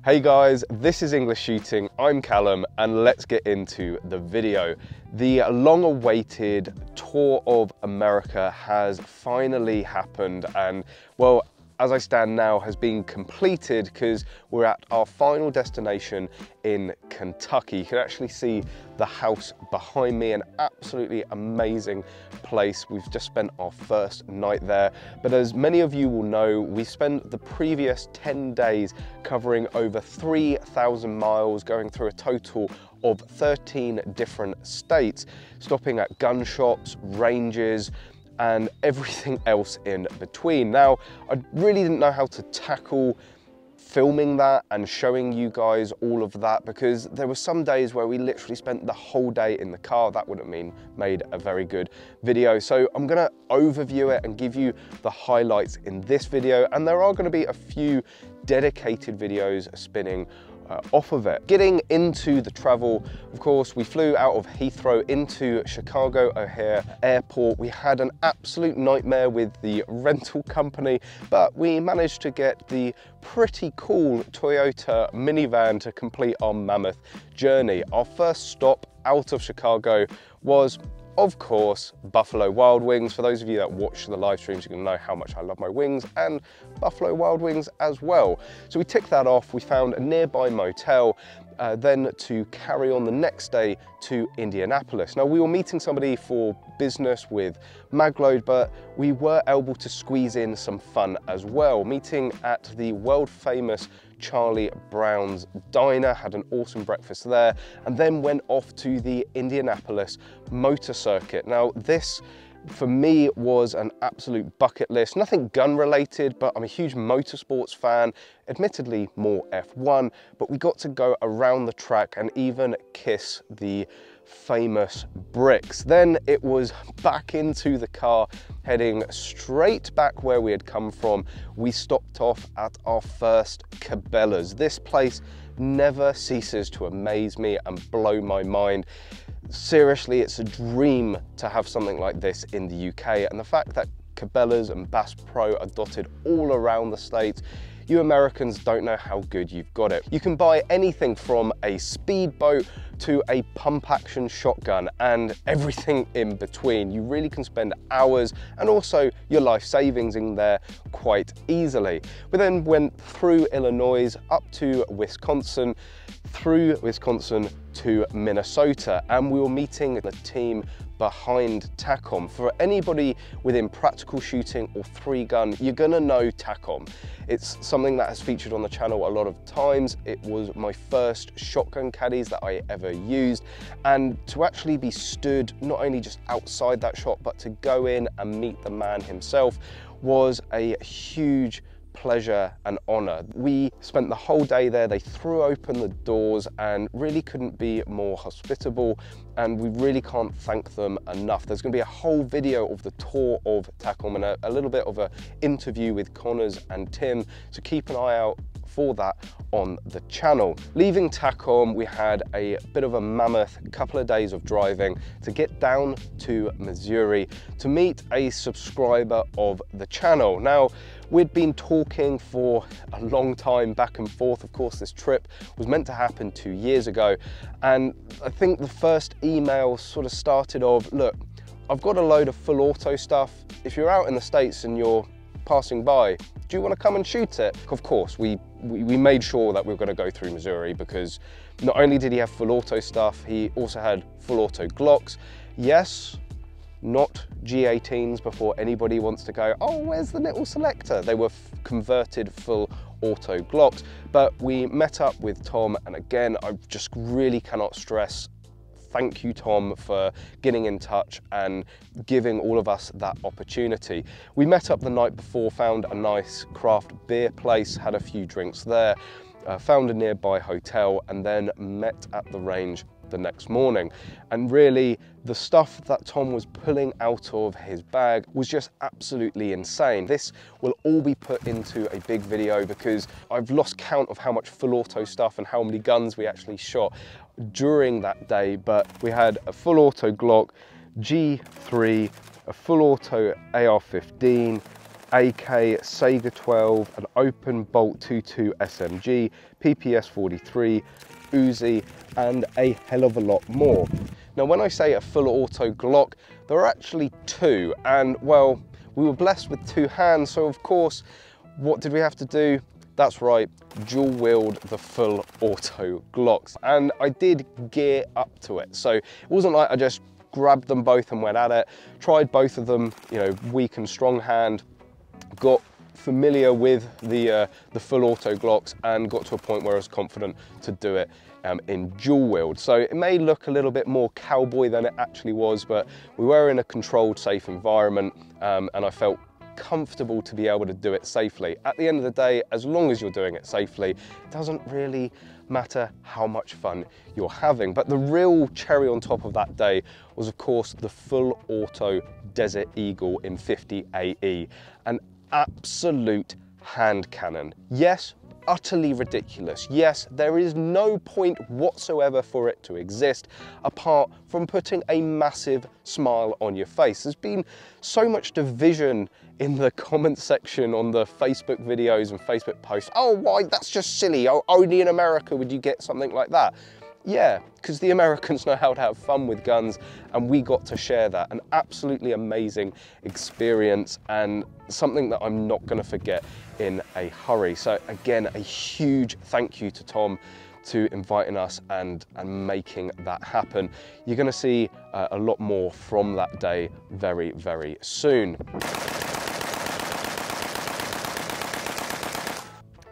Hey guys, this is English Shooting, I'm Callum, and let's get into the video. The long-awaited tour of America has finally happened, and well, as I stand now, has been completed because we're at our final destination in Kentucky. You can actually see the house behind me, an absolutely amazing place. We've just spent our first night there, but as many of you will know, we spent the previous 10 days covering over 3,000 miles, going through a total of 13 different states, stopping at gun shops, ranges, and everything else in between. Now, I really didn't know how to tackle filming that and showing you guys all of that, because there were some days where we literally spent the whole day in the car. That wouldn't mean made a very good video. So I'm gonna overview it and give you the highlights in this video, and there are gonna be a few dedicated videos spinning off of it. Getting into the travel, of course, we flew out of Heathrow into Chicago O'Hare Airport. We had an absolute nightmare with the rental company, but we managed to get the pretty cool Toyota minivan to complete our mammoth journey. Our first stop out of Chicago was, of course, Buffalo Wild Wings. For those of you that watch the live streams, you can know how much I love my wings, and Buffalo Wild Wings as well. So we ticked that off. We found a nearby motel, then to carry on the next day to Indianapolis. Now, we were meeting somebody for business with Magload, but we were able to squeeze in some fun as well. Meeting at the world famous Charlie Brown's Diner, had an awesome breakfast there, and then went off to the Indianapolis motor circuit. Now, this for me was an absolute bucket list, nothing gun related, but I'm a huge motorsports fan, admittedly more F1, but we got to go around the track and even kiss the famous bricks. Then it was back into the car, heading straight back where we had come from. We stopped off at our first Cabela's. This place never ceases to amaze me and blow my mind. Seriously, it's a dream to have something like this in the UK, and the fact that Cabela's and Bass Pro are dotted all around the States, you Americans don't know how good you've got it. You can buy anything from a speedboat to a pump action shotgun and everything in between. You really can spend hours and also your life savings in there quite easily. We then went through Illinois up to Wisconsin, through Wisconsin to Minnesota, and we were meeting the team behind Taccom. For anybody within practical shooting or 3-gun, you're gonna know Taccom. It's something that has featured on the channel a lot of times. It was my first shotgun caddies that I ever used, and to actually be stood not only just outside that shop, but to go in and meet the man himself was a huge pleasure and honor. We spent the whole day there. They threw open the doors and really couldn't be more hospitable, and we really can't thank them enough. There's going to be a whole video of the tour of Taccom and a little bit of an interview with Connors and Tim, so keep an eye out for that on the channel. Leaving Taccom, we had a bit of a mammoth couple of days of driving to get down to Missouri to meet a subscriber of the channel. Now, we'd been talking for a long time back and forth. Of course, this trip was meant to happen 2 years ago, and I think the first email sort of started of, look, I've got a load of full auto stuff. If you're out in the States and you're passing by, do you want to come and shoot it? Of course, we made sure that we were going to go through Missouri, because not only did he have full auto stuff, he also had full auto Glocks. Yes, not G18s before anybody wants to go, oh, where's the little selector? They were converted full auto Glocks. But we met up with Tom, and again, I just really cannot stress, thank you, Tom, for getting in touch and giving all of us that opportunity. We met up the night before, found a nice craft beer place, had a few drinks there, found a nearby hotel, and then met at the range the next morning. And really, the stuff that Tom was pulling out of his bag was just absolutely insane. This will all be put into a big video because I've lost count of how much full auto stuff and how many guns we actually shot during that day. But we had a full auto Glock G3, a full auto AR-15, AK, Sega 12, an open bolt 22 SMG, PPS 43, Uzi, and a hell of a lot more. Now, when I say a full auto Glock, there are actually two, and well, we were blessed with two hands, so of course, what did we have to do? That's right, dual wield the full auto Glocks. And I did gear up to it, so it wasn't like I just grabbed them both and went at it. Tried both of them, you know, weak and strong hand, got familiar with the full auto Glocks and got to a point where I was confident to do it in dual wield. So it may look a little bit more cowboy than it actually was, but we were in a controlled, safe environment, and I felt comfortable to be able to do it safely. At the end of the day, as long as you're doing it safely, it doesn't really matter how much fun you're having. But the real cherry on top of that day was, of course, the full auto Desert Eagle in 50 AE, an absolute hand cannon. Yes, utterly ridiculous. Yes, there is no point whatsoever for it to exist apart from putting a massive smile on your face. There's been so much division in the comment section on the Facebook videos and Facebook posts. Oh, why, that's just silly. Oh, only in America would you get something like that. Yeah, because the Americans know how to have fun with guns, and we got to share that. An absolutely amazing experience and something that I'm not going to forget in a hurry. So again, a huge thank you to Tom to inviting us and making that happen. You're going to see a lot more from that day very, very soon.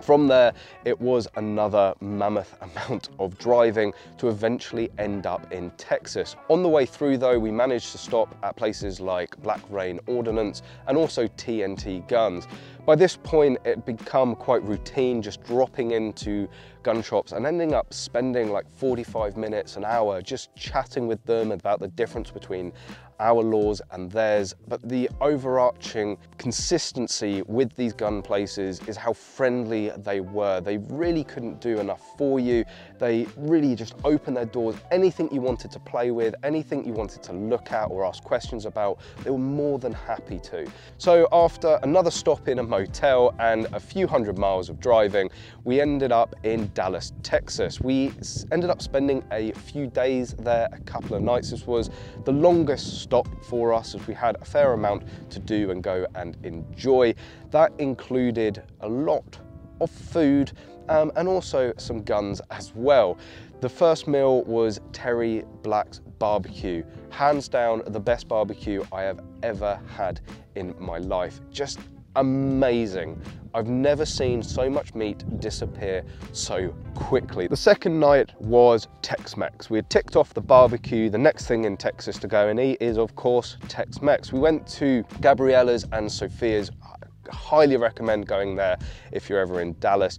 From there, it was another mammoth amount of driving to eventually end up in Texas. On the way through though, we managed to stop at places like Black Rain Ordnance and also TNT Guns. By this point, it had become quite routine, just dropping into gun shops and ending up spending like 45 minutes, an hour, just chatting with them about the difference between our laws and theirs. But the overarching consistency with these gun places is how friendly they were. They really couldn't do enough for you. They really just opened their doors. Anything you wanted to play with, anything you wanted to look at or ask questions about, they were more than happy to. So after another stop in a motel and a few hundred miles of driving, we ended up in Dallas, Texas. We ended up spending a few days there, a couple of nights. This was the longest stop for us as we had a fair amount to do and go and enjoy. That included a lot of food and also some guns as well. The first meal was Terry Black's barbecue. Hands down, the best barbecue I have ever had in my life. Just amazing. I've never seen so much meat disappear so quickly. The second night was Tex-Mex. We had ticked off the barbecue. The next thing in Texas to go and eat is, of course, Tex-Mex. We went to Gabriella's and Sophia's. I highly recommend going there if you're ever in Dallas.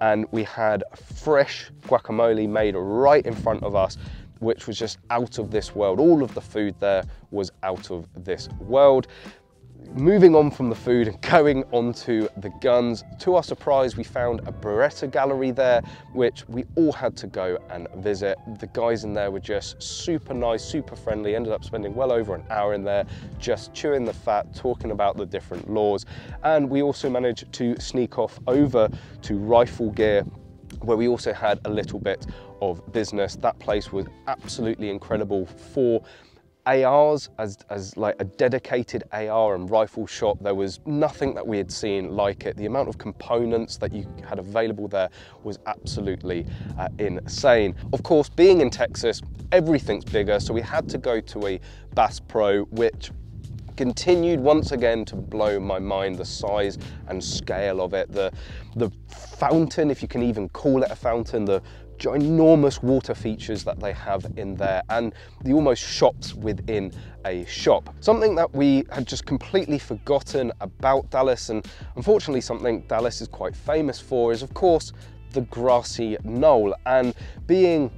And we had fresh guacamole made right in front of us, which was just out of this world. All of the food there was out of this world. Moving on from the food and going on to the guns, to our surprise, we found a Beretta gallery there, which we all had to go and visit. The guys in there were just super nice, super friendly, ended up spending well over an hour in there, just chewing the fat, talking about the different laws. And we also managed to sneak off over to Rifle Gear, where we also had a little bit of business. That place was absolutely incredible for ARs as like a dedicated AR and rifle shop, there was nothing that we had seen like it. The amount of components that you had available there was absolutely insane. Of course, being in Texas, everything's bigger, so we had to go to a Bass Pro, which continued once again to blow my mind, the size and scale of it. The fountain, if you can even call it a fountain, the ginormous water features that they have in there, and the almost shops within a shop. Something that we had just completely forgotten about Dallas, and unfortunately something Dallas is quite famous for, is of course the Grassy Knoll. And being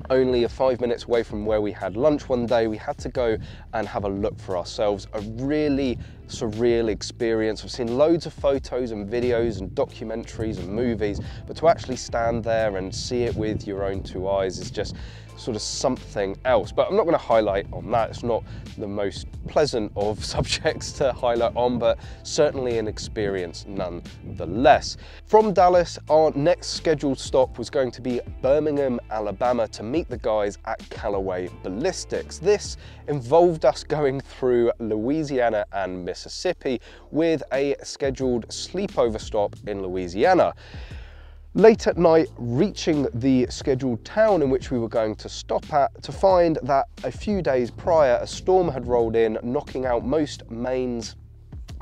only 5 minutes away from where we had lunch one day, we had to go and have a look for ourselves. A really surreal experience. I've seen loads of photos and videos and documentaries and movies, but to actually stand there and see it with your own two eyes is just sort of something else. But I'm not going to highlight on that. It's not the most pleasant of subjects to highlight on, but certainly an experience nonetheless. From Dallas, our next scheduled stop was going to be Birmingham, Alabama, to meet the guys at Callaway Ballistics. This involved us going through Louisiana and Mississippi with a scheduled sleepover stop in Louisiana. Late at night, reaching the scheduled town in which we were going to stop at, to find that a few days prior a storm had rolled in, knocking out most mains,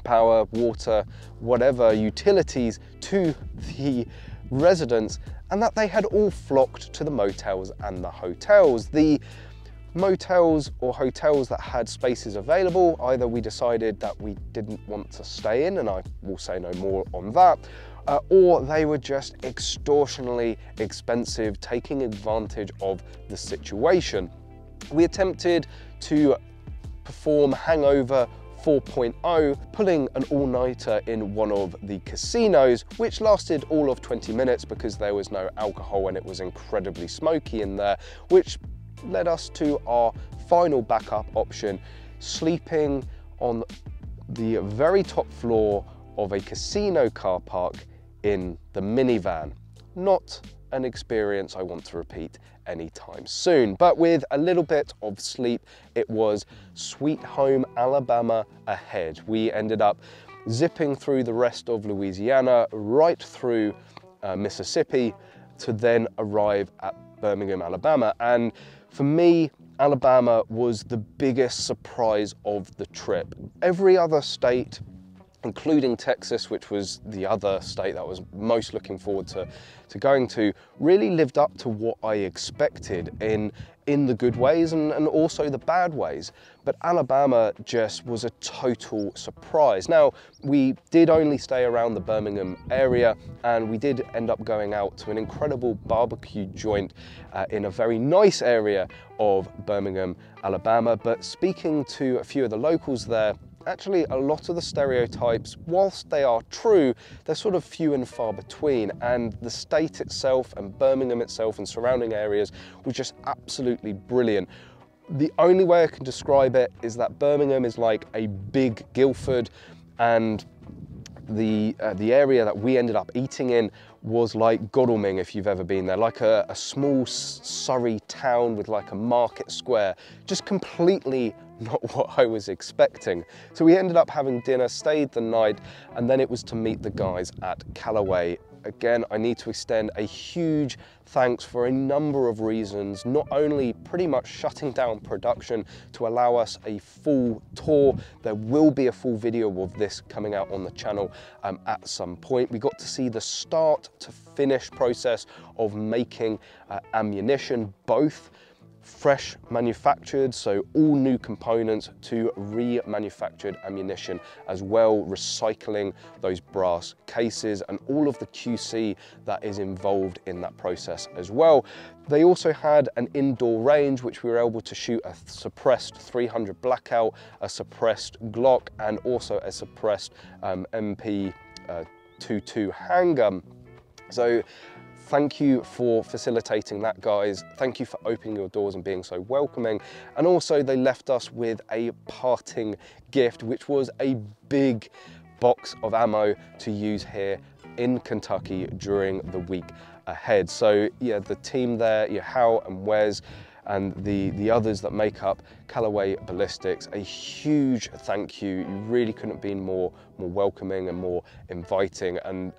power, water, whatever utilities to the residents, and that they had all flocked to the motels and the hotels. The motels or hotels that had spaces available, either we decided that we didn't want to stay in, and I will say no more on that, or they were just extortionately expensive, taking advantage of the situation. We attempted to perform Hangover 4.0, pulling an all-nighter in one of the casinos, which lasted all of 20 minutes because there was no alcohol and it was incredibly smoky in there, which led us to our final backup option, sleeping on the very top floor of a casino car park in the minivan. Not an experience I want to repeat anytime soon, but with a little bit of sleep, it was sweet home Alabama ahead. We ended up zipping through the rest of Louisiana, right through Mississippi, to then arrive at Birmingham, Alabama. And for me, Alabama was the biggest surprise of the trip. Every other state, including Texas, which was the other state that I was most looking forward to going to, really lived up to what I expected in the good ways and also the bad ways. But Alabama just was a total surprise. Now, we did only stay around the Birmingham area, and we did end up going out to an incredible barbecue joint in a very nice area of Birmingham, Alabama. But speaking to a few of the locals there, actually a lot of the stereotypes, whilst they are true, they're sort of few and far between, and the state itself and Birmingham itself and surrounding areas were just absolutely brilliant. The only way I can describe it is that Birmingham is like a big Guildford, and the area that we ended up eating in was like Godalming, if you've ever been there, like a small Surrey town with like a market square, just completely not what I was expecting. So we ended up having dinner, stayed the night, and then it was to meet the guys at Callaway. Again, I need to extend a huge thanks for a number of reasons, not only pretty much shutting down production to allow us a full tour. There will be a full video of this coming out on the channel at some point. We got to see the start to finish process of making ammunition, both fresh manufactured, so all new components, to remanufactured ammunition as well, recycling those brass cases and all of the QC that is involved in that process as well. They also had an indoor range which we were able to shoot a suppressed 300 Blackout, a suppressed Glock, and also a suppressed MP22 handgun. So thank you for facilitating that, guys. Thank you for opening your doors and being so welcoming. And also they left us with a parting gift, which was a big box of ammo to use here in Kentucky during the week ahead. So yeah, the team there, Hal and Wes, and the others that make up Callaway Ballistics, a huge thank you. You really couldn't have been more welcoming and more inviting, and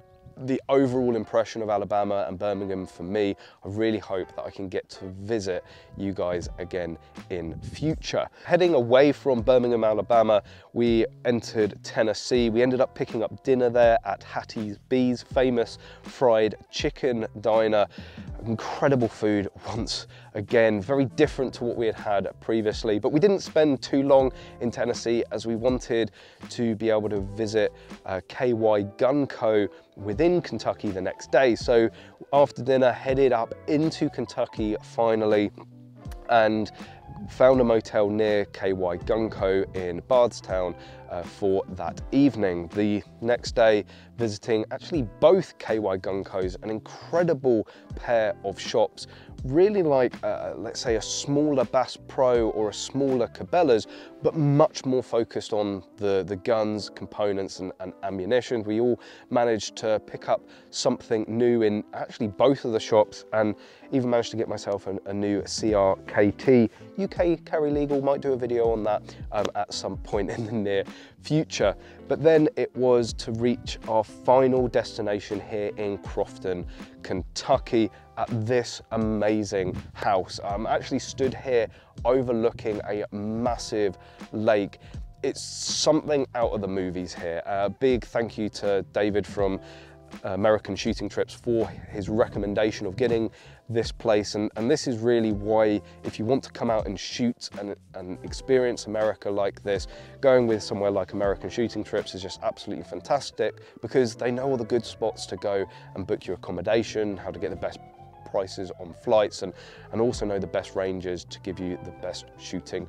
the overall impression of Alabama and Birmingham for me, I really hope that I can get to visit you guys again in future. Heading away from Birmingham, Alabama, we entered Tennessee. We ended up picking up dinner there at Hattie's B's, famous fried chicken diner. Incredible food once again, very different to what we had previously, but we didn't spend too long in Tennessee as we wanted to be able to visit KYGUNCO within Kentucky the next day. So after dinner, headed up into Kentucky finally, and found a motel near KYGUNCO in Bardstown for that evening. The next day, visiting actually both KYGUNCOs, an incredible pair of shops, really like, let's say, a smaller Bass Pro or a smaller Cabela's, but much more focused on the guns, components, and ammunition. We all managed to pick up something new in actually both of the shops, and even managed to get myself a new CRKT. UK carry legal, might do a video on that at some point in the near future. But then it was to reach our final destination here in Crofton, Kentucky, at this amazing house. I'm actually stood here overlooking a massive lake. It's something out of the movies here. A big thank you to David from American Shooting Trips for his recommendation of getting this place, and this is really why, if you want to come out and shoot and experience America like this, going with somewhere like American Shooting Trips is just absolutely fantastic, because they know all the good spots to go and book your accommodation, how to get the best prices on flights, and also know the best ranges to give you the best shooting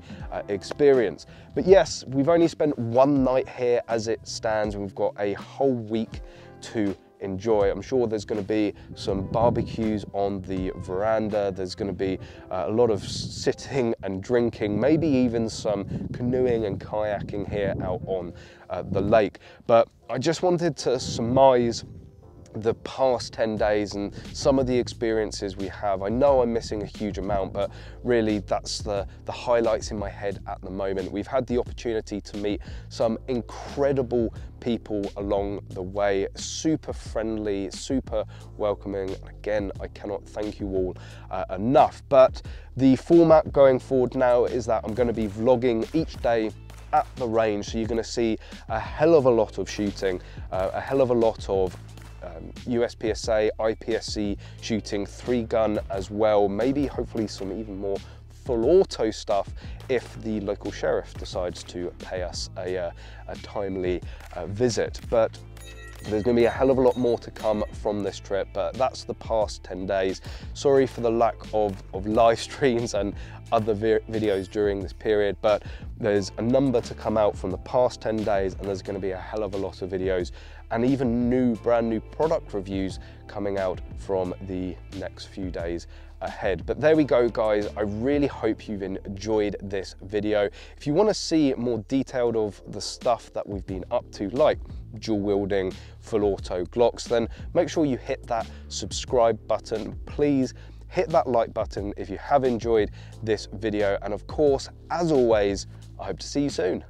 experience. But yes, we've only spent one night here as it stands. We've got a whole week to enjoy. I'm sure there's going to be some barbecues on the veranda. There's going to be a lot of sitting and drinking, maybe even some canoeing and kayaking here out on the lake. But I just wanted to surmise the past 10 days and some of the experiences we have. I know I'm missing a huge amount, but really that's the highlights in my head at the moment. We've had the opportunity to meet some incredible people along the way, super friendly, super welcoming. Again, I cannot thank you all enough. But the format going forward now is that I'm going to be vlogging each day at the range, so you're going to see a hell of a lot of shooting, a hell of a lot of USPSA, IPSC shooting, 3-gun as well, maybe hopefully some even more full auto stuff if the local sheriff decides to pay us a timely visit. But there's going to be a hell of a lot more to come from this trip, but that's the past 10 days. Sorry for the lack of live streams and other videos during this period, but there's a number to come out from the past 10 days, and there's going to be a hell of a lot of videos and even brand new product reviews coming out from the next few days ahead. But there we go, guys. I really hope you've enjoyed this video. If you want to see more detailed of the stuff that we've been up to, like dual wielding, full auto Glocks, then make sure you hit that subscribe button. Please hit that like button if you have enjoyed this video. And of course, as always, I hope to see you soon.